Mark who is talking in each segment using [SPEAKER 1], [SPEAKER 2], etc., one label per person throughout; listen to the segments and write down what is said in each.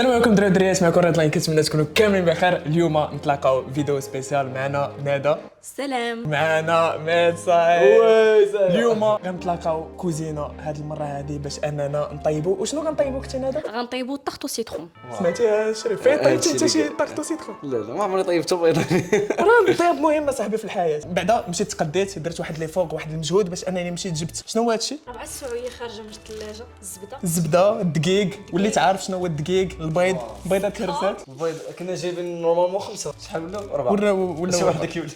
[SPEAKER 1] السلام عليكم دراري ودريات، معكم ريد لاين. كنتمنى تكونوا كاملين بخير. اليوم نتلاقاو فيديو سبيسيال. معنا ندى،
[SPEAKER 2] سلام،
[SPEAKER 1] معنا ميدساي. اليوم غنتلاقاو كوزينه هاد المره هادي باش اننا نطيبوا. وشنو غنطيبوا كنت ندى؟
[SPEAKER 2] غنطيبوا طاحطو سيترون.
[SPEAKER 1] سمعتيها شريف؟ فين طيبتي انت شي طاقطو سيترون؟
[SPEAKER 3] لا ما عمري طيبته بيض.
[SPEAKER 1] راه الطياب مهم صاحبي في الحياه. بعدا مشيت تقديت، درت واحد لي فوق واحد المجهود باش انني مشيت جبت. شنو هو هادشي؟
[SPEAKER 2] ربع السعوديه خارجه من الثلاجه.
[SPEAKER 1] الزبده، الدقيق. وليت عارف شنو هو الدقيق، البيض، بيضات الهرسات.
[SPEAKER 3] البيض كنا جايبين نورمالمون 5 شحال ولا 4
[SPEAKER 1] ولا
[SPEAKER 3] شي وحده كيولد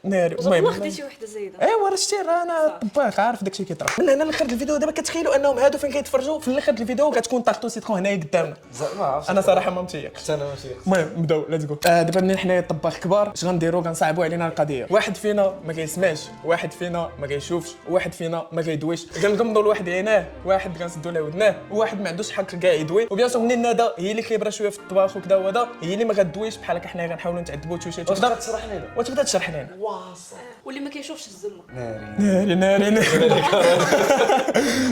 [SPEAKER 1] ناري
[SPEAKER 2] والله خديت شي وحده زايده.
[SPEAKER 1] ايوا راه شتي، راه انا طباخ عارف داكشي كيطرا. من هنا لاخر الفيديو دابا كتخيلوا انهم هادو فين كيتفرجوا في الاخر الفيديو كتكون طاقطو سيترون هنايا قدامنا.
[SPEAKER 3] ما عرفتش
[SPEAKER 1] انا صراحه ما متيقش.
[SPEAKER 3] حتى انا ماشي.
[SPEAKER 1] المهم نبداو ليتس جو. دابا ملي حنايا طباخ كبار اش غنديروا؟ غنصعبوا علينا القضيه. واحد فينا ما كيسمعش، واحد فينا ما كيشوفش، واحد فينا ما كيدويش. كنغمضوا لواحد عيناه، واحد كنسدوا له ودناه، وواحد ما عندوش حق كاع يدوي. وبيان سور منين ندى هي اللي خبره شويه في الطباخ وكذا وهذا، هي اللي ما غدويش بحال هكا. حنايا غنحاولوا نتعذبوا شويه
[SPEAKER 3] واش
[SPEAKER 1] وكذا.
[SPEAKER 3] تشرح لنا
[SPEAKER 1] وتبدا تشرح لنا.
[SPEAKER 3] واصل
[SPEAKER 2] واللي ما كيشوفش الزلمه.
[SPEAKER 1] ناري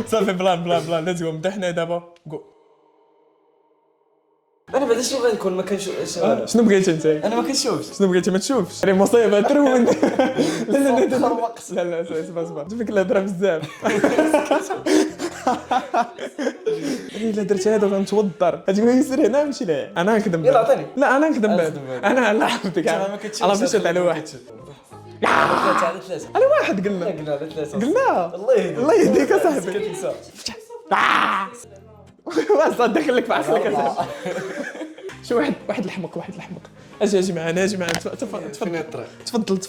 [SPEAKER 1] صافي بلان ليتس جو. نبدا حنا دابا جو.
[SPEAKER 3] انا بعدا شنو غنكون ما كنشوفش.
[SPEAKER 1] شنو بغيتي انت؟
[SPEAKER 3] انا ما كنشوفش.
[SPEAKER 1] شنو بغيتي؟ ما تشوفش راه مصيبه ترون. لا اسمع فيك الهضره بزاف. الا درت هذا غنتوضر. غتقول لي سير هنا نمشي ليه. انا نخدم.
[SPEAKER 3] يلا عطيني.
[SPEAKER 1] لا انا نخدم بعد. انا لا عرفتك. على فيش على واحد.
[SPEAKER 3] على 3
[SPEAKER 1] على واحد قلنا
[SPEAKER 3] على 3
[SPEAKER 1] قلنا.
[SPEAKER 3] الله
[SPEAKER 1] يهديك اصاحبي. واصل دخل لك في عقلك اصاحبي. شو واحد الحمق. اجي معنا تفضل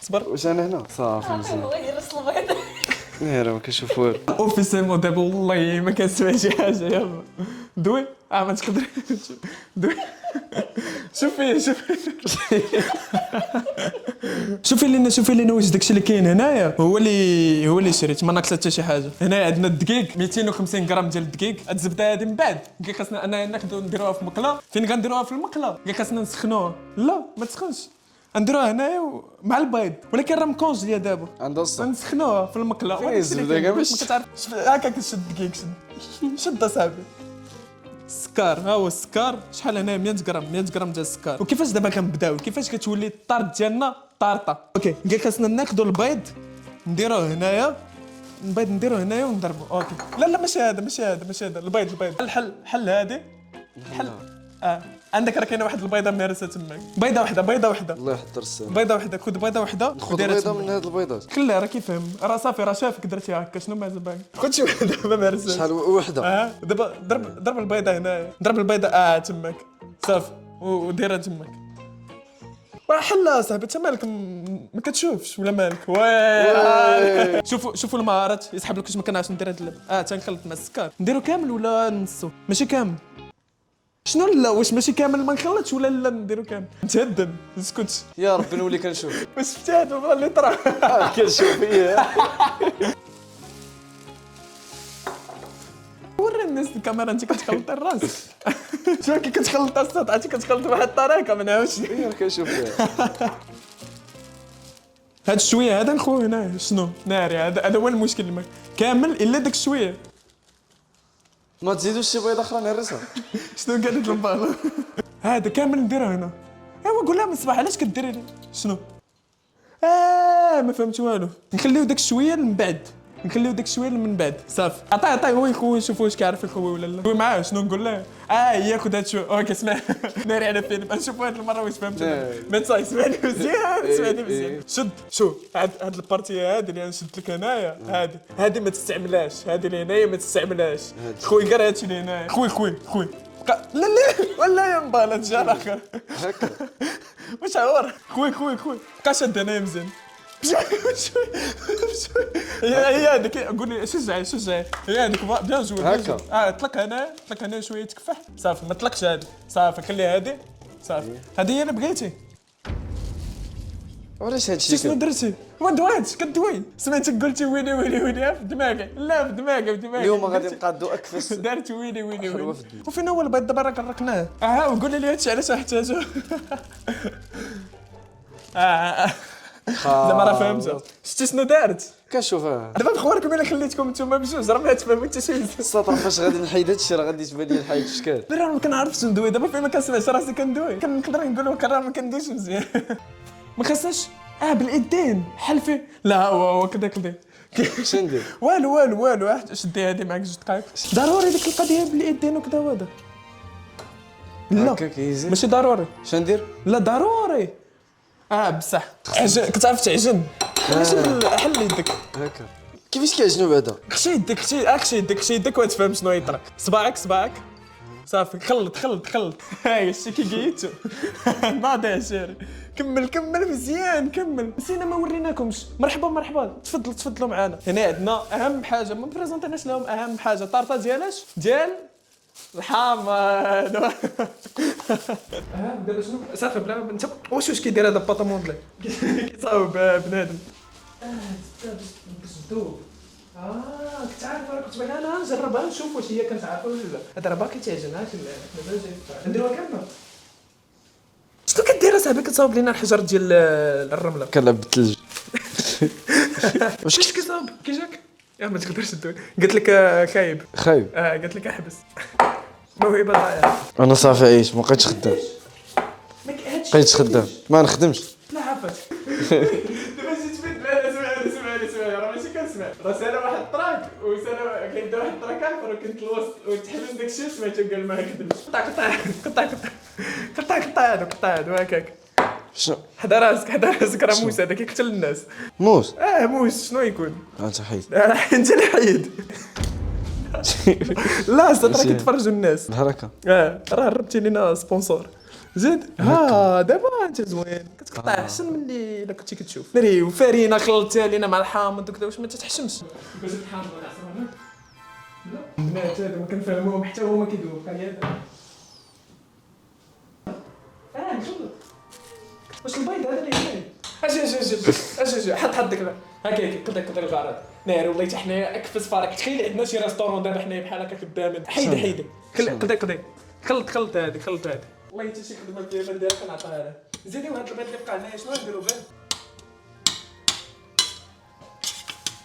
[SPEAKER 1] صبر.
[SPEAKER 3] واش انا هنا صافي مزيان.
[SPEAKER 2] الله يرسل البيض.
[SPEAKER 3] راه ما كنشوف والو.
[SPEAKER 1] اوفي سيمون دابا والله ما كنسمع شي حاجه. يلا دوي. ما تقدر دوي. شوفي لنا واش داكشي اللي كاين هنايا هو اللي شريت. ما ناقص حتى شي حاجه. هنايا عندنا الدقيق 250 غرام ديال الدقيق. الزبده هذه من بعد كي خاصنا اننا ناخذوا نديروها في مقله. فين غنديروها؟ في المقله. كي خاصنا نسخنوها. لا ما تسخنش، نديروها هنايا مع البيض. ولكن راه مكونجليه دابا.
[SPEAKER 3] عندها الصح.
[SPEAKER 1] نسخنوها في المقله.
[SPEAKER 3] فين الزبدة كاع
[SPEAKER 1] ما كتعرف هكا كتشد الدقيق. شد اصاحبي. السكر ها هو السكر. شحال هنا 100 غرام ديال السكر. وكيفاش دابا كنبداو؟ كيفاش كتولي الطارت ديالنا طارطه؟ اوكي كي خاصنا ناخذوا البيض نديروه هنايا. ونضربوا. اوكي لا ماشي هذا البيض. الحل هذه الحل. عندك راه كاينه واحد البيضه مهرسه تماك. بيضه واحده
[SPEAKER 3] الله يحضر السلام.
[SPEAKER 1] بيضه واحده. خذ بيضه واحده
[SPEAKER 3] خذ بيضه من هاد البيضات.
[SPEAKER 1] كلها راه كيفهم. راه صافي راه شافك درتي هكا. شنو مازال باقي؟ خذ شي وحده ما مهرساش.
[SPEAKER 3] شحال وحده.
[SPEAKER 1] دابا ضرب البيضه هنايا. ضرب البيضه تماك صافي وديرها تماك. حلا صاحبي انت مالك ما كتشوفش ولا مالك؟ واه شوفوا المهارات. يسحب لك واش ما كنعرفش ندير هاد اللعبه. تنخلط مع السكر. نديرو كامل ولا نصو؟ ماشي كامل. شنو لا واش ماشي كامل ما نخلطش ولا لا نديرو كامل؟ نتهدن نسكتش.
[SPEAKER 3] يا ربي نولي كنشوف.
[SPEAKER 1] واش شفتي هاد البغا اللي طرا؟
[SPEAKER 3] كنشوف فيه.
[SPEAKER 1] وري الناس الكاميرا انت كتخلط الراس. شوف كي كتخلط الصوت عرفتي كتخلط بواحد الطريقه ما نعاودش.
[SPEAKER 3] كنشوف فيه.
[SPEAKER 1] هاد الشويه هذا نخويا هنا شنو ناري. هذا هو المشكل. كامل الا داك الشويه.
[SPEAKER 3] ما تزيدوش شي بيضه اخرى نهرسها.
[SPEAKER 1] شنو قالت البالو؟ هذا كامل نديرو هنا. ايوا قول لها من الصباح علاش كديري شنو؟ ما فهمت والو. نخليو داك الشويه من بعد. صافي عطيه هو يخوي. شوفوا واش كيعرف يخوي ولا لا. خوي معاه شنو نقول له؟ ياخذ هاد الشويه. اوكي اسمع. ناري على فين نشوفوا هاد المره واش فهمت. ما تصاي سمعني مزيان. شد شوف هاد البارتي هادي اللي نشد لك هنايا. هادي ما تستعملهاش. هادي اللي هنايا ما تستعملهاش. خوي غير هادشي اللي هنايا. خوي لا ولا يا مبال هاد الجار اخر
[SPEAKER 3] هكا.
[SPEAKER 1] واش عور. خوي بقى شد هنايا مزيان. هي هذيك. قول لي شجعي. هي هذيك بيان جوي.
[SPEAKER 3] هكا.
[SPEAKER 1] طلق هنا شويه تكفح. صافي ما طلقش هذه. صافي خلي هذه. صافي هذه هي اللي بغيتي.
[SPEAKER 3] وعلاش هادشي
[SPEAKER 1] شنو درتي؟ ما دويتش كدوي. سمعتك قلتي ويلي في دماغي. لا في دماغي.
[SPEAKER 3] اليوم غادي نبقى ندو اكفس.
[SPEAKER 1] دارت ويلي. وفين هو البيض دابا راه كنرقناه. وقول لي هادشي علاش احتاجو. زعما راه فهمت. شتي شنو دارت؟
[SPEAKER 3] كنشوفها
[SPEAKER 1] دابا بخباركم الا خليتكم نتوما بجوج راه ما تفهموا حتى شي.
[SPEAKER 3] السطر فاش غادي نحيد هادشي راه غادي تبان لي نحيد الشكال.
[SPEAKER 1] لا راه ما كنعرفش ندوي دابا فين ما كنسمعش راسي كندوي كنقدر نقول لك راه ما كندويش مزيان. ما خاصناش بالايدين حلفي لا هو كذا كذا.
[SPEAKER 3] شندير
[SPEAKER 1] والو شدي هادي معاك 2 دقائق ضروري ديك القضيه بالايدين وكذا وهذا. لا
[SPEAKER 3] هكاك يزيد
[SPEAKER 1] ماشي ضروري.
[SPEAKER 3] شندير
[SPEAKER 1] لا ضروري بصح عجن كتعرف تعجن ماشي حل يدك
[SPEAKER 3] هكا كيفاش كيعجنوا بعدا
[SPEAKER 1] خشي يدك خشي يدك وتفهم شنو يطرى صباعك صافي خلط هاي شتي كي قيتو ناضي عشيري كمل مزيان كمل. نسينا ما وريناكمش مرحبا تفضلوا معنا. هنا عندنا اهم حاجه ما بريزونتيناش لهم اهم حاجه طارطه ديال الحامض. دابا شنو صافي بلا انت واش كيدير هذا الباطامون ديالك كيصاوب بنادم كتدوب. كنت عارف راه كنت باغي انا نجربها نشوف واش هي كنت ولا لا. هذا راه باقي تعجنها دابا جاي نديروها كامله. شنو كدير اصاحبي كتصاوب لينا الحجر ديال الرمله
[SPEAKER 3] كنلعب بالثلج.
[SPEAKER 1] واش كتصاوب كي جاك ما تقدرش تدوي قلت لك خايب قلت لك احبس موهبه ضايعه.
[SPEAKER 3] انا صافي عايش ما بقيتش خدام بقيتش خدام ما نخدمش.
[SPEAKER 1] لا عافاك دابا جيت فين سمعني راه ماشي كنسمع راه سالا واحد الطراك وسالا كيبدا واحد الطراك اخر وكنت الوسط وتحلم داكشي سمعتو قال ما كذبش قطع هادو هكاك.
[SPEAKER 3] شنو
[SPEAKER 1] حدا راسك راه موس هذا كيقتل الناس.
[SPEAKER 3] موس
[SPEAKER 1] موس شنو يكون
[SPEAKER 3] انت حيد
[SPEAKER 1] انت اللي حيد. لا صدق راه كيتفرجوا الناس
[SPEAKER 3] بحال هكا.
[SPEAKER 1] راه هربتي لينا سبونسور زيد. دابا انت زوين كتقطع احسن من اللي الا كنتي كتشوف ناري وفارينه خلطتها لينا مع الحامض وكذا واش ما تتحشمش. باش الحامض نعصرها لا البنات هادو ما كنفهموهم حتى هما كيدوبوا بحال هذا. نخلط واش البيض هذا اللي هنا اجي حط ديك هكا قدك الغرض ناري والله حتى حنايا اكفس فارك. تخيل عندنا شي ريستورون دابا حنايا بحال هكا خدامين حيد قدك خلط هادي والله حتى شي خدمه كيف نديرها كنعطيها له. زيديو هاد البيض اللي بقى هنايا شنو نديرو به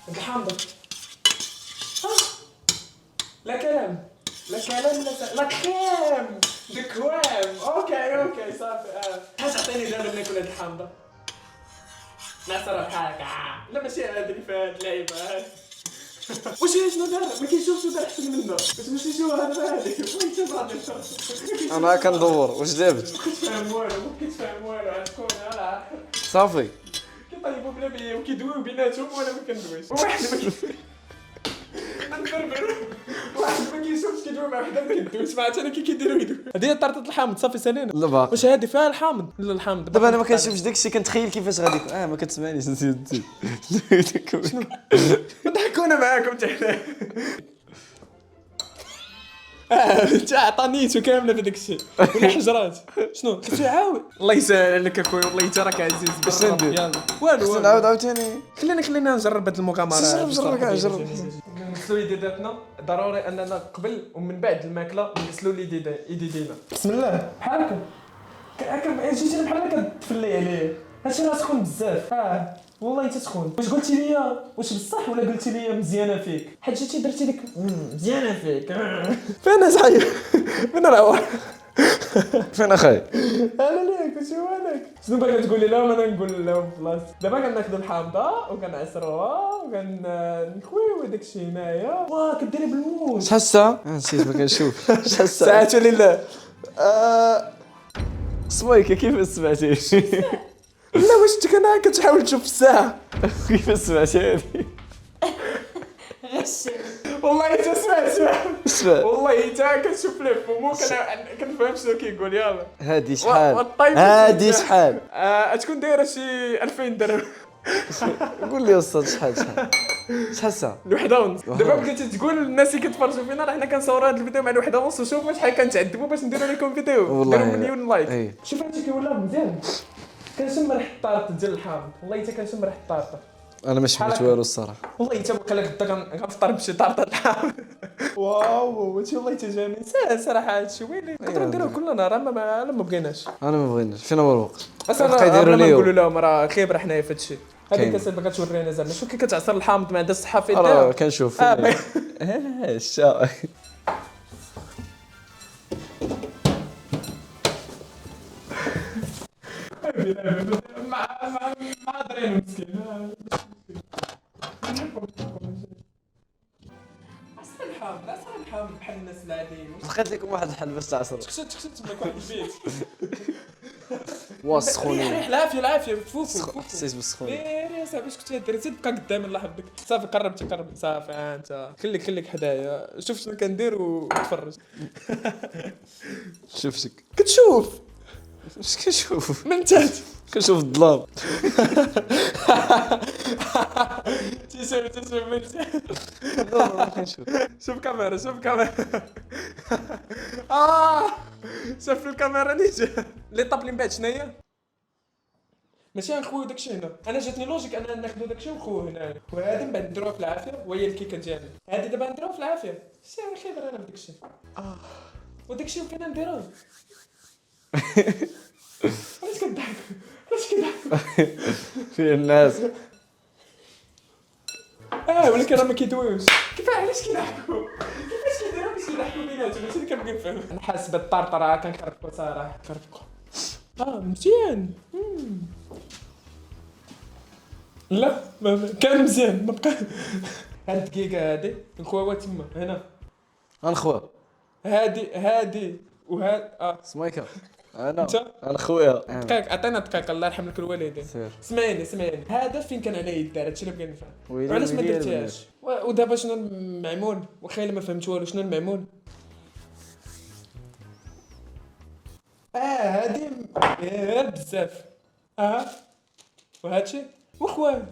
[SPEAKER 1] هاد الحامضه. لا كلام لا كريم اوكي صافي. هاش عطيني دابا ناكل هاد الحامضه نعصرها بحال هكا. لا ماشي هادي اللي فيها هاد اللعيبه واش هي شنو دار ما كيشوفش دار احسن منه باش ماشي شو هذا هادي وانت باغي
[SPEAKER 3] انا كندور واش جابت
[SPEAKER 1] كتفهم والو عندكم لا
[SPEAKER 3] صافي
[SPEAKER 1] كيطيبوا بلا بيا وكيدويو بيناتهم وانا ما كندويش. واحد ما كيشوفش كيدوي مع وحده ما كيدويش سمعت انا كيديروا يدوي. هذه هي طارطه الحامض صافي سالينا.
[SPEAKER 3] لا باقي
[SPEAKER 1] واش هذه فيها الحامض لا الحامض
[SPEAKER 3] دابا انا ما كنشوفش داكشي كنتخيل كيفاش غادي يكون. ما كتسمعنيش نسيت
[SPEAKER 1] شنو ضحكونا معاكم حتى حنا. انت عطانيتو كامله في داك الشيء ولا حجرات شنو خصو يعاود. الله يسهل عليك اخويا والله انت راك عزيز
[SPEAKER 3] باش ندير
[SPEAKER 1] يلا والو
[SPEAKER 3] نعاود عاوتاني
[SPEAKER 1] خلينا نجرب هاد المغامره.
[SPEAKER 3] جرب
[SPEAKER 1] نغسلوا يدينا ضروري اننا قبل ومن بعد الماكله نغسلوا يدينا. بسم الله بحال هكا جيتي بحال هكا تفلي عليه هادشي راه سخون بزاف. والله انت سخون. واش قلتي لي واش بصح ولا قلتي لي مزيانه فيك حيت جيتي درتي ديك مزيانه فيك. فين صحيح فين راه
[SPEAKER 3] فين اخاي
[SPEAKER 1] انا ليك واش هو لك شنو باغي تقولي لهم انا نقول لهم بلاصتي. دابا كناخذوا الحامضه وكنعصروها وكنخويو داكشي هنايا كديري بالموس.
[SPEAKER 3] شحال الساعه نسيت ما كنشوف شحال الساعه
[SPEAKER 1] ساعه لله.
[SPEAKER 3] سميكه كيف سمعتي
[SPEAKER 1] لا واش انت كنا كتحاول تشوف الساعه
[SPEAKER 3] كيف سمعتي هذه
[SPEAKER 2] غش
[SPEAKER 1] والله انت
[SPEAKER 3] اسمع
[SPEAKER 1] والله انت كتشوف لي فمو كنفهم شنو كيقول. يلا
[SPEAKER 3] هادي شحال
[SPEAKER 1] تكون دايره شي 2000 درهم.
[SPEAKER 3] قول لي استاذ شحال الساعه
[SPEAKER 1] الوحده ونص. دابا بغيتي تقول للناس اللي كيتفرجوا فينا راه حنا كنصوروا هذا الفيديو مع الوحده ونص وشوفوا شحال كنتعذبوا باش نديروا لكم فيديو
[SPEAKER 3] والله
[SPEAKER 1] ديروا مليون لايك.
[SPEAKER 3] أي.
[SPEAKER 1] شوف هادشي كيولى مزيان كنشم ريحه الطارط ديال الحامض. والله حتى كنشم ريحه الطارطه.
[SPEAKER 3] انا ما شفت والو الصراحه
[SPEAKER 1] والله حتى بقى لك غدا غنفطر بشي طارطه الحامض. واو هادشي والله حتى جميل صراحه هادشي ويلي نقدروا نديروه كل نهار ما بغيناش.
[SPEAKER 3] انا ما بغيناش فين هو الوقت
[SPEAKER 1] اصلا
[SPEAKER 3] يديروا
[SPEAKER 1] ما
[SPEAKER 3] ليو
[SPEAKER 1] نقولوا لهم راه خيبره حنايا في هادشي. هذيك الكاسه باغا تورينا زعما شوف كي كتعصر الحامض ما عندها الصحه في
[SPEAKER 3] راه
[SPEAKER 1] يدها.
[SPEAKER 3] كنشوف
[SPEAKER 1] باين.
[SPEAKER 3] الشا
[SPEAKER 1] مع درين مسكين. عصر الحامض بحال الناس العاديين.
[SPEAKER 3] لقيت لكم واحد الحل باش تعصروا.
[SPEAKER 1] تخشت تماك واحد البيت.
[SPEAKER 3] وا السخونيه
[SPEAKER 1] ريح العافيه العافيه فوفو.
[SPEAKER 3] حسيت بالسخونيه.
[SPEAKER 1] يا صاحبي اش كنتي دير؟ زيد بقى قدامي الله يحفظك. صافي قربت صافي انت خليك حدايا شوف شنو كندير وتفرج.
[SPEAKER 3] شفتك
[SPEAKER 1] كتشوف
[SPEAKER 3] اش كنشوف
[SPEAKER 1] من تحت.
[SPEAKER 3] كنشوف الظلام.
[SPEAKER 1] تيشوف من تحت.
[SPEAKER 3] كنشوف
[SPEAKER 1] شوف كاميرا شوف في الكاميرا نيجي لي طاب اللي من بعد شناهي ماشي غنخويو داكشي هنا. انا جاتني لوجيك اننا ناخذ داكشي ونخويو هنا وهادي من بعد نديروها في العافيه وهي الكيكه ديالنا. هادي دابا نديروها في العافيه سير خير انا بداكشي وداكشي فين نديروه. علاش كضحك
[SPEAKER 3] فيه الناس
[SPEAKER 1] ولكن راه ما كيدويوش. علاش كيضحكوا كيفاش كيديروا باش يضحكوا بيناتهم ماشي اللي كنبغي نفهم. انا حاسس بالطرطره كنخربقوا صراحه مزيان. لا كان مزيان ما بقى. هاد الدقيقه هادي نخويوها تما هنا
[SPEAKER 3] غنخويا
[SPEAKER 1] هادي وهاد
[SPEAKER 3] سميكه انا
[SPEAKER 1] انت
[SPEAKER 3] انا خويا
[SPEAKER 1] دقيق عطينا دقيقه الله يرحم لك الوالدين.
[SPEAKER 3] سير.
[SPEAKER 1] سمعيني هذا فين كان عليه يدار هادشي اللي بغيت نفهم.
[SPEAKER 3] ويلي
[SPEAKER 1] وعلاش ما
[SPEAKER 3] ويلي
[SPEAKER 1] درتيهاش ودابا شنو المعمول واخا الا ما فهمت والو شنو المعمول. هادي بزاف وهادشي وخوان.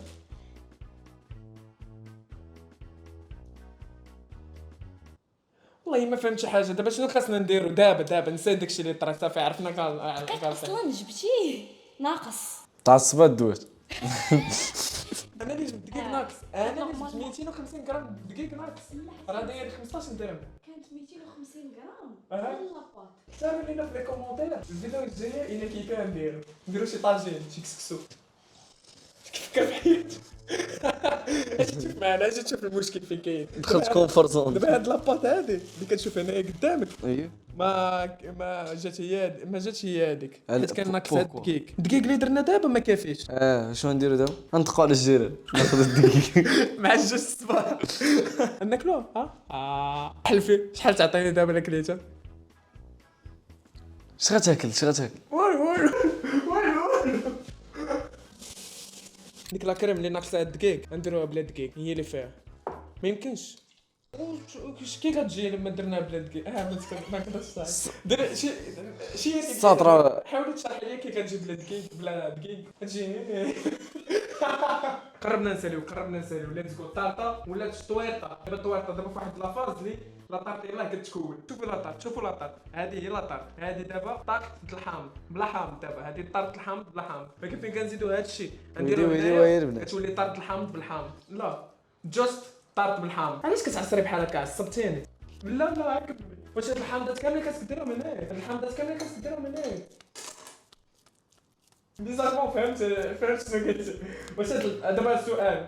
[SPEAKER 1] والله ما فهمت شي حاجه. دابا شنو خاصنا نديرو دابا نسى داكشي اللي طرا صافي عرفنا قال
[SPEAKER 2] اصلا جبتيه ناقص.
[SPEAKER 3] تعصبات دوت.
[SPEAKER 1] انا اللي جبت دقيق ناقص. انا اللي جبت 250 غرام دقيق ناقص راه داير 15 درهم.
[SPEAKER 2] كانت 250 غرام
[SPEAKER 1] أها.
[SPEAKER 2] لاباط.
[SPEAKER 1] كتبوا لينا في لي كومونتير الفيديو الجايه الا كيكا نديرو شي طاجين شي كسكسو. كيفكر في حياتي. اجي تشوف معنا اجي تشوف المشكل فين كاين.
[SPEAKER 3] دخلت كونفور زون.
[SPEAKER 1] دابا هاد لاباط هادي اللي كتشوف هنايا قدامك
[SPEAKER 3] اييه
[SPEAKER 1] ما جاتش هي هذيك حيت كان ناقص هاد
[SPEAKER 3] بوكو.
[SPEAKER 1] الدقيق اللي درنا دابا ما كافيش.
[SPEAKER 3] شنو نديرو دابا؟ غندقوا على الجيران ناخذ الدقيق.
[SPEAKER 1] مع جوج الصباح ناكلوه حلفي شحال تعطيني دابا الا كليتها.
[SPEAKER 3] اش غتاكل
[SPEAKER 1] والو ديك لاكريم اللي ناقصها الدقيق نديروها بلا دقيق هي اللي فيها ما يمكنش. كي كتجي لما درنا بلا دقيق ما نقدرش صح دير شي
[SPEAKER 3] الساطرة.
[SPEAKER 1] حاولي تشرح لي كي كتجي بلا دقيق كتجي قربنا نساليو ليتس جو طارطه ولا طويرطه. دابا الطويرطه دابا في واحد لافاز لي لا طارط يلاه كتكون. شوفوا لا طارط هذه هي لا طارط هذه دابا طاق الحامض بلا حامض. دابا هذه طارط الحامض بلا حامض. ولكن فين كنزيدوا هذا الشيء نديروا
[SPEAKER 3] ويلي
[SPEAKER 1] كتولي طارط الحامض بالحامض. لا جوست طارط بالحامض. علاش كتعصري بحال هكا عصبتيني. لا عاكبني. واش هاد الحامضات كاملين كتديرهم هنايا؟ هاد الحامضات كاملين كتديرهم هنايا. بيزارمون فهمت شنو قلت. واش دابا السؤال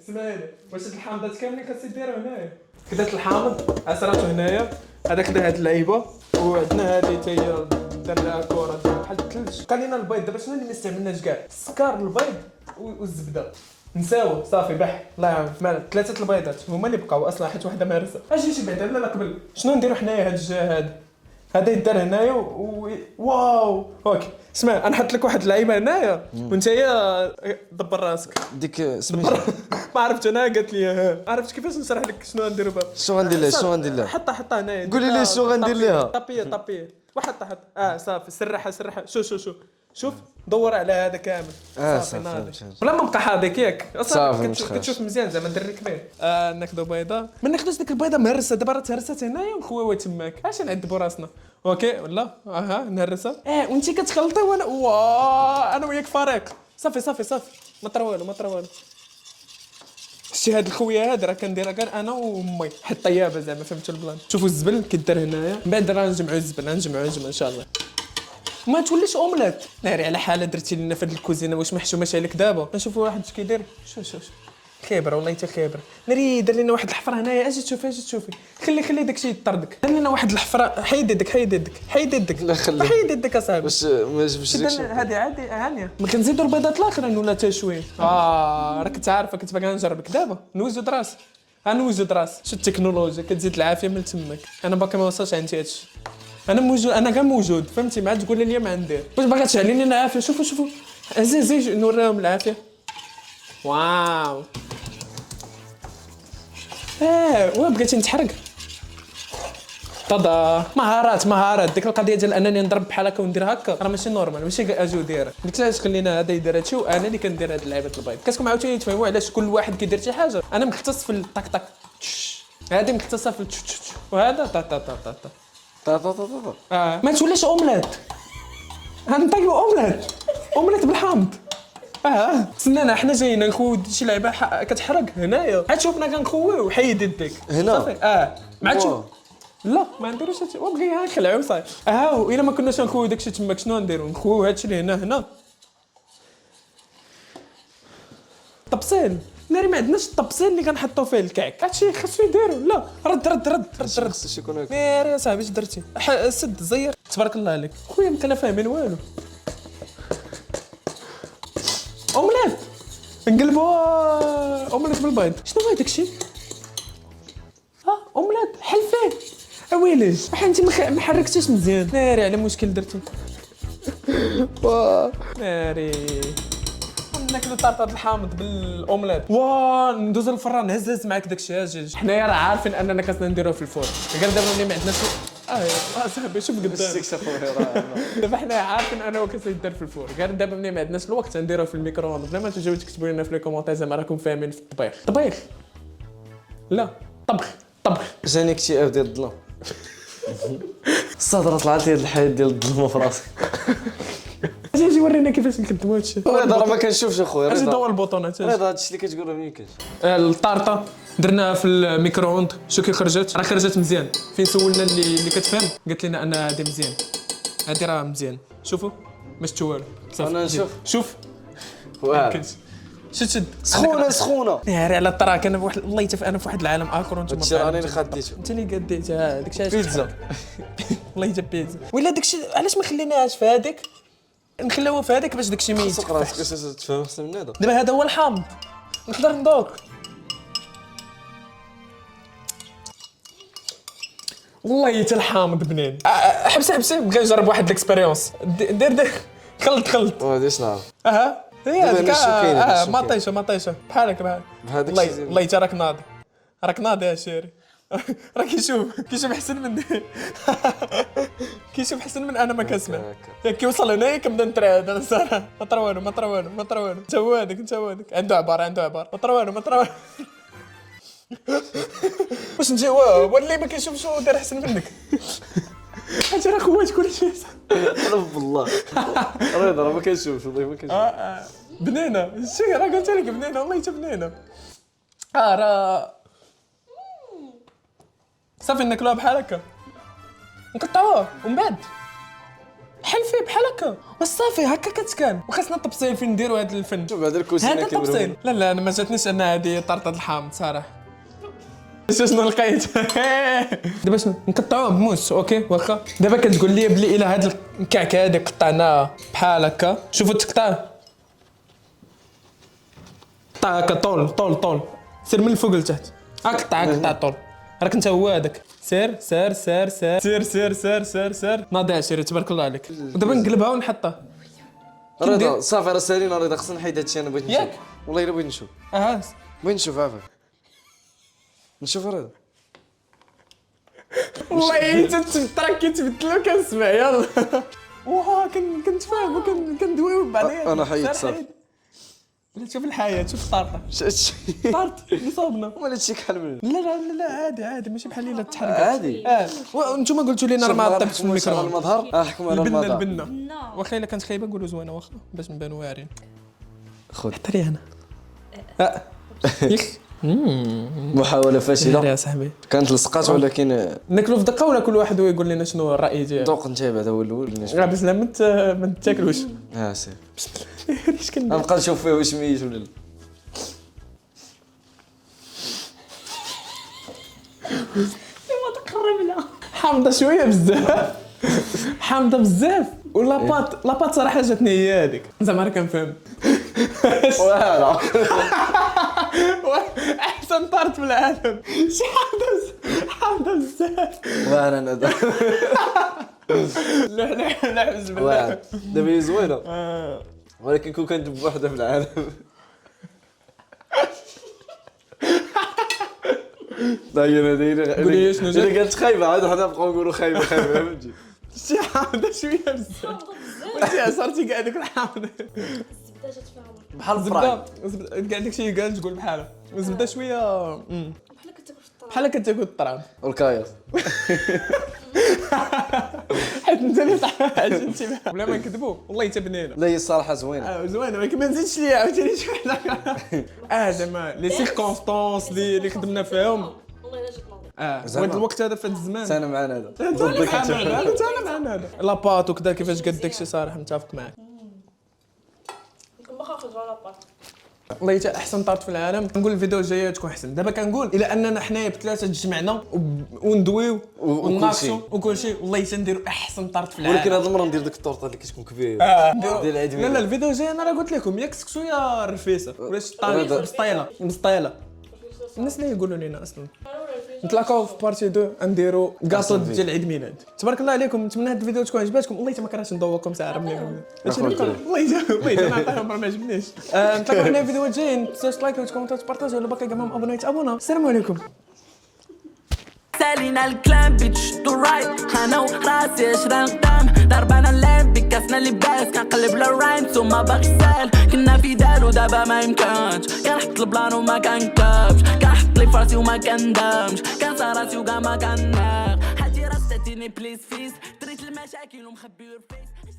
[SPEAKER 1] سمعيني واش هاد الحامضات كاملين كتديروا هنايا؟ كدات الحامض عصراتو هنايا هذاك دا هاد اللعيبه وعندنا هذه حتى هي دار لها كره بحال الثلج. بقى لينا البيض. دابا شنو اللي ما استعملناش كاع؟ السكر البيض والزبده نساوه صافي بح الله يعاون مالك 3 البيضات هما اللي بقاو اصلا حيت وحده مهرسه. اجي شي بعدا لا قبل شنو نديرو حنايا هاد الجهه هذا يدار هنايا واو اوكي اسمع انا نحط لك واحد اللعيبه هنايا وانت دبر راسك.
[SPEAKER 3] ديك سميتها
[SPEAKER 1] ما عرفت انا قالت لي عرفت كيفاش نشرح لك شنو نديرو بها.
[SPEAKER 3] شنو غندير لها
[SPEAKER 1] حطها هنايا.
[SPEAKER 3] قولي لي شنو غندير ليها.
[SPEAKER 1] طابيه وحط صافي سرحها شوف دور على هذا كامل
[SPEAKER 3] صافي
[SPEAKER 1] ناضي
[SPEAKER 3] فهمت.
[SPEAKER 1] بلا ما نبقى حاضيك ياك
[SPEAKER 3] صافي
[SPEAKER 1] كتشوف مزيان زعما دري كبير. ناخذ بيضه ما ناخذوش ديك البيضه مهرسه. دابا راه تهرست هنايا ونخويوها تماك اش نعذبوا راسنا اوكي ولا نهرسها وانت كتخلطي وانا انا وياك فريق. صافي ما طرا والو شتي هاد الخويه هاد راه كنديرها كاع انا وامي حتى طيابه زعما فهمتوا البلان. شوفوا الزبل كيدار هنايا من بعد راه نجمعوا الزبل ان شاء الله. ما توليش اومليت. ناري على حاله درتي لنا في هاد الكوزينه، واش محشوماش عليك دابا؟ نشوفوا واحد اش كيدير. شوف خيبره والله حتى خيبره. ناري دار لنا واحد الحفره هنايا، اجي تشوفي. خلي داكشي يطردك. دار لنا واحد الحفره. حيد يدك
[SPEAKER 3] لا خلي.
[SPEAKER 1] حيد يدك اصاحبي.
[SPEAKER 3] واش ما عجبش داكشي؟
[SPEAKER 1] هذه عادي هانيه. ما كنزيدوا البيضات الاخرين ولا حتى شويه. راك كنت عارفه كنت باغي نجربك دابا. نوجد راسي غنوجد راسي. شو التكنولوجيا كتزيد العافيه من تمك. انا باقي ما وصلش عندي هادشي. انا موجود، انا كاع موجود فهمتي. ما عاد تقول لي ما ندير. واش باغا تشعليني العافيه؟ شوفوا زي نوريهم العافيه. واو بغيتي نتحرق. طدا مهارات. ديك القضيه ديال انني نضرب بحال هكا وندير هكا راه ماشي نورمال، ماشي اجو دايره. قلت علاش خلينا هذا يدير هادشي وانا اللي كندير هاد لعيبه البيض. كتكون عاوتاني تفهموا علاش كل واحد كيدير شي حاجه. انا مختص في الطق طق، هذه مختصه في وهذا تا تا تا تا تا
[SPEAKER 3] طا
[SPEAKER 1] ما توليش اومليت. غنطيبو اومليت بالحامض. سنانا حنا جايين نخويو شي لعبه كتحرق هنايا. عاد شوفنا كنخويو حيد يديك
[SPEAKER 3] هنا؟
[SPEAKER 1] صافي. ما عاد شوف. لا ما نديروش هادشي. وبغي نخلعو صافي. والا ما كناش نخويو داكشي تماك شنو نديرو؟ نخويو هادشي اللي هنا طبسيل. ناري ما عندناش الطبسيل اللي كنحطو فيه الكعك. هادشي خاصو يديرو. لا رد
[SPEAKER 3] خصو يكون هكا.
[SPEAKER 1] ناري يا صاحبي اش درتي؟ سد زير. تبارك الله عليك خويا. ما كنا فاهمين والو. اومليت نقلبوها اومليت بالبيض. شنو هو داكشي؟ اومليت حل فيه. اويلي انت ما حركتيش مزيان. ناري على مشكل درتي. ناري ناكلو طرطة الحامض بالاومليت. ندوز للفران. هز معاك داكشي. اجي حنايا راه عارفين اننا كاسنا نديروه في الفور. غير دابا ملي ما عندناش صاحبي شوف قدام. دابا حنا عارفين انه كيصير في الفور. غير دابا ملي ما عندناش الوقت نديروه في الميكرووند. بلا ما تجيو تكتبوا لنا في لي كومونتير زعما راكم فاهمين في الطبيخ. لا طبخ.
[SPEAKER 3] جاني اكتئاب ديال الظلام. الصدرة طلعت لي هاد الحياة ديال الظلمة في راسي.
[SPEAKER 1] اجي ورينا كيفاش نكتبوا هادشي.
[SPEAKER 3] رضا راه ما كنشوفش اخويا.
[SPEAKER 1] اجي
[SPEAKER 3] رضا
[SPEAKER 1] دور البوطونات.
[SPEAKER 3] رضا هادشي اللي كتقول راه ميمكنش.
[SPEAKER 1] الطارطه درناها في الميكرووند. شو كي خرجت؟ راه خرجت مزيان. فين سولنا اللي كتفهم قالت لنا ان هذه مزيان. هذه راه مزيان. شوفوا ما شفتوا والو.
[SPEAKER 3] انا نشوف.
[SPEAKER 1] شوف
[SPEAKER 3] واعر.
[SPEAKER 1] شد
[SPEAKER 3] سخونة.
[SPEAKER 1] ناري على الطراك. انا بواحد والله انا في واحد العالم اخر وانتم
[SPEAKER 3] هادشي راني اللي خديته.
[SPEAKER 1] انت اللي قديتها داك الشيء.
[SPEAKER 3] بيتزا.
[SPEAKER 1] والله حتى بيتزا. ولا داك الشيء علاش ما خليناهاش في هذيك؟ نخليوها في هذيك باش داك الشيء ما
[SPEAKER 3] خصك راسك
[SPEAKER 1] يتفتحش.
[SPEAKER 3] باش تفهم احسن من هذا.
[SPEAKER 1] دابا هذا هو الحامض. نقدر ندوق. والله حتى الحامض بنين. حبس بغا نجرب واحد الاكسبيريونس. دير خلط.
[SPEAKER 3] هادي اش نعرف.
[SPEAKER 1] هي هذيك. مطيشه بحالك
[SPEAKER 3] بهذاك
[SPEAKER 1] والله حتى راك ناضي يا شيري. راه كيشوف حسن من كيشوف حسن من انا ما كنسمع. كي وصل هنايا كنبدا نترعد انا صراحه. ما طرا والو. انت هو هذاك عنده عبار. ما طرا والو. واش نجاوب ولا ما كيشوفش هو داير احسن منك؟ حيت راه خوات كلشي.
[SPEAKER 3] حلف بالله. رضا راه ما كنشوفش والله ما كنشوف.
[SPEAKER 1] بنينه. شتي راه قلت لك بنينه والله حتى بنينه. راه صافي ناكلوها بحال هكا. نقطعوها ومن بعد حل فيه بحال هكا وصافي هكا كتكال. وخاصنا التبصيل فين نديروا هذا الفن.
[SPEAKER 3] شوف هذا الكوسينه
[SPEAKER 1] هذا
[SPEAKER 3] كيبرو.
[SPEAKER 1] التبصيل. لا انا ما جاتنيش ان هذه طرطه الحامض صراحه. شنو لقيت؟ دابا شنو نقطعوه بموس. اوكي واخا. دابا كتقول لي بلي الا هاد الكعكه هادي قطعناها بحال هكا. شوفوا تقطع هكا طول. سير من الفوق لتحت. قطع طول. راك انت هو هذاك. سير ناضي عشيري تبارك الله عليك. ودابا نقلبها ونحطها.
[SPEAKER 3] رضا صافي راه سالينا. رضا خصنا نحيد هادشي. انا بغيت نشوف.
[SPEAKER 1] ياك؟
[SPEAKER 3] والله الا بغيت نشوف. بغيت نشوف عافاك. نشوف رضا.
[SPEAKER 1] والله تراك كيتبدلو كنسمع يلا. كنتفاهم وكندويو بعضياتنا.
[SPEAKER 3] انا حيدت صافي.
[SPEAKER 1] شوف الحياة. شوف الطارطة.
[SPEAKER 3] هادشي
[SPEAKER 1] اللي صوبنا.
[SPEAKER 3] ولا هادشي كحل منه.
[SPEAKER 1] لا عادي ماشي بحال اللي تحرق.
[SPEAKER 3] عادي.
[SPEAKER 1] وانتم قلتوا لينا راه ما طيبش في الميكرو.
[SPEAKER 3] المظهر. حكموا على المظهر.
[SPEAKER 1] البنه واخا الا كانت خايبه نقولوا زوينه واخا باش نبانوا واعرين.
[SPEAKER 3] خذ.
[SPEAKER 1] حتى لي انا. يخ
[SPEAKER 3] محاولة فاشلة
[SPEAKER 1] يا صاحبي
[SPEAKER 3] كانت لصقات ولكن
[SPEAKER 1] ناكلو في دقه ولا كل واحد يقول لنا شنو الراي ديالو؟
[SPEAKER 3] دوق انت بعدا هو الاول
[SPEAKER 1] غير باش لا ما تاكلوش.
[SPEAKER 3] سير
[SPEAKER 1] اش كندير؟
[SPEAKER 3] غنبقى نشوف فيه واش ميت ولا لا.
[SPEAKER 2] ما تقرب لها.
[SPEAKER 1] حامضه شويه بزاف حامضه بزاف لاباط صراحه جاتني هي هذيك زعما راه كنفهم.
[SPEAKER 3] واعره
[SPEAKER 1] احسن طارت في العالم شي حامضه بزاف.
[SPEAKER 3] واعره انا
[SPEAKER 1] لا حزب بالله.
[SPEAKER 3] واعره دابا هي زوينه ولكن كون كندب بوحده في العالم. لا هي دايره
[SPEAKER 1] قولي شنو جات؟
[SPEAKER 3] الا كانت خايبه عاد حنا نبقاو نقولوا خايبه فهمتي.
[SPEAKER 1] شي حامضه شويه بزاف. وانت عصرتي كاع ديك الحامضه.
[SPEAKER 2] الزبده جات فيها مرة.
[SPEAKER 3] بحال الفراي
[SPEAKER 1] الزبده كاع داكشي كاع تقول بحالها الزبده شويه
[SPEAKER 2] بحال كتاكل في الطراب.
[SPEAKER 1] بحال كتاكل الطراب.
[SPEAKER 3] والكاياس
[SPEAKER 1] حيت انت اللي عجبتي بها بلا ما نكذبوا والله حتى بنينه.
[SPEAKER 3] لا هي الصراحه زوينه
[SPEAKER 1] زوينه ولكن ما نزيدش ليا عاوتاني شي حاجه. زعما لي سيركونستانس اللي خدمنا فيهم.
[SPEAKER 2] والله الا جات ناضي.
[SPEAKER 3] زعما.
[SPEAKER 1] وهذا الوقت هذا في هذا الزمان.
[SPEAKER 3] انا معنا هذا
[SPEAKER 1] ضدك انا معنا هذا لاباط وكذا كيفاش قد داكشي صراحه متفق معك.
[SPEAKER 2] يمكن باقا ناخذ على بار.
[SPEAKER 1] والله حتى احسن طارت في العالم. نقول الفيديو الجايه تكون احسن. دابا كنقول الى اننا حنايا بثلاثه تجمعنا وندويو ونناقشوا وكل شيء والله تنديروا احسن طارت في العالم.
[SPEAKER 3] ولكن هذا المره ندير ديك الطورطه اللي كتكون كبيره ديال العيد
[SPEAKER 1] لا لا الفيديو الجاي انا راه قلت لكم ياك سكسو يا الرفيسه ولا شي طايله مسطيله الناس اللي يقولوا لنا اصلا. نتلاقاو في بارتي 2 نديروا كاطو ديال عيد ميلاد. تبارك الله عليكم. نتمنى هذا الفيديو تكون عجباتكم. والله ما كرهتش نذوقكم ساعه منكم. والله ما عطاهم ما عجبنيش. نتلاقاو حنا في فيديوهات جايين. ما تنساوش لايك وتكومنتات وتبارطاجيو ولا باقي كاع ما ابونيت ابونا. السلام عليكم.
[SPEAKER 4] سالينا الكلام بتشتو رايت انا وراسي عشرة قدام ضربنا اللعب بكاسنا لباس كنقلب للرايمز وما باغي سال كنا في دار ودابا ما يمكنش كنحط البلان وما كنكبش كنحط لي فراسي وما كندمش كنسى راسي وكاع ما كنناق حاجي راس تعطيني بليز فيس دريت المشاكل ومخبي الفيس